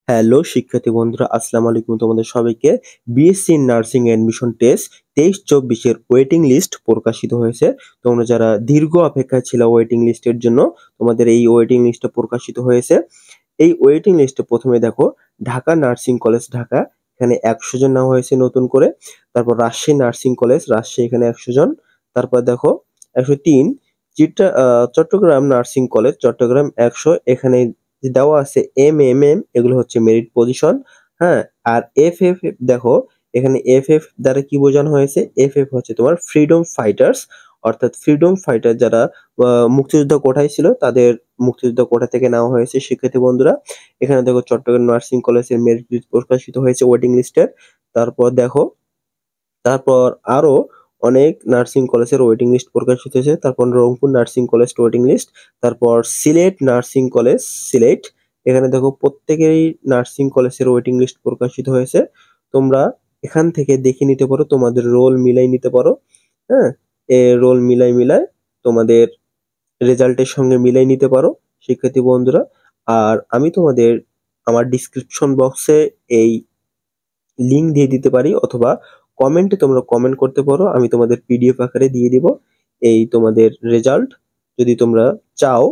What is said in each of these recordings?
Hello শিক্ষার্থী বন্ধুরা, আসসালামু আলাইকুম। তোমাদের সবাইকে বিএসসি নার্সিং অ্যাডমিশন টেস্ট 23-24 এর ওয়েটিং লিস্ট প্রকাশিত হয়েছে। তোমরা যারা দীর্ঘ অপেক্ষায় ছিল ওয়েটিং লিস্টের জন্য, তোমাদের এই ওয়েটিং লিস্টটা প্রকাশিত হয়েছে। এই ওয়েটিং লিস্টে প্রথমে দেখো, ঢাকা নার্সিং কলেজ ঢাকা, এখানে 100 জন নেওয়া হয়েছে নতুন করে। তারপর রাজশাহী নার্সিং কলেজ রাজশাহী, এখানে 100 জন। তারপর দেখো 103 চট্টগ্রাম নার্সিং কলেজ চট্টগ্রাম 100, এখানে দেওয়া আছে এমএমএম, এগুলো হচ্ছে মেরিট পজিশন। হ্যাঁ, আর এফএফ দেখো, এখানে এফএফ দ্বারা কি বোঝানো হয়েছে? এফএফ হচ্ছে তোমার ফ্রিডম ফাইটার্স, অর্থাৎ ফ্রিডম ফাইটার যারা মুক্তিযোদ্ধা কোটায় ছিল, তাদের মুক্তিযোদ্ধা কোটা থেকে নেওয়া হয়েছে। শিক্ষার্থী বন্ধুরা, এখানে দেখো চট্টগ্রাম নার্সিং কলেজের মেরিট লিস্ট প্রকাশিত হয়েছে ওয়েটিং লিস্টের। তারপর দেখো, তারপর আরো অনেক নার্সিং কলেজের ওয়েটিং লিস্ট প্রকাশিত হয়েছে। তারপর Rangpur nursing college waiting list, তারপর সিলেট নার্সিং কলেজ সিলেট, এখানে দেখো প্রত্যেকেরই নার্সিং কলেজের ওয়েটিং লিস্ট প্রকাশিত হয়েছে। তোমরা এখান থেকে দেখে নিতে পারো, তোমাদের রোল মিলাই নিতে পারো। হ্যাঁ, এ রোল মিলাই তোমাদের রেজাল্টের সঙ্গে মিলাই নিতে পারো শিক্ষার্থী বন্ধুরা। আর আমি তোমাদের আমার ডিসক্রিপশন বক্সে এই লিংক দিয়ে দিতে পারি, অথবা কমেন্টে তোমরা কমেন্ট করতে পারো, আমি তোমাদের পিডিএফ আকারে দিয়ে দিব এই তোমাদের রেজাল্ট। যদি তোমরা চাও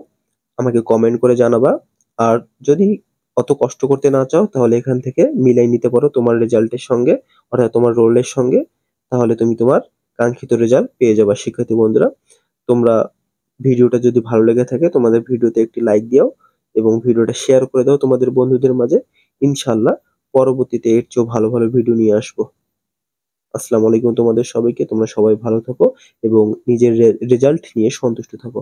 আমাকে কমেন্ট করে জানাবা। আর যদি অত কষ্ট করতে না চাও, তাহলে এখান থেকে মিলাই নিতে পারো তোমার রেজাল্টের সঙ্গে, অর্থাৎ তোমার রোলের সঙ্গে। তাহলে তুমি তোমার কাঙ্ক্ষিত রেজাল্ট পেয়ে যাবা শিক্ষার্থী বন্ধুরা। তোমরা ভিডিওটা যদি ভালো লেগে থাকে, তোমাদের ভিডিওতে একটি লাইক দিও এবং ভিডিওটা শেয়ার করে দাও তোমাদের বন্ধুদের মাঝে। ইনশাল্লাহ পরবর্তীতে এর চেয়েও ভালো ভালো ভিডিও নিয়ে আসবো। আসসালামু আলাইকুম তোমাদের সবাইকে। তোমরা সবাই ভালো থাকো এবং নিজের রেজাল্ট নিয়ে সন্তুষ্ট থাকো।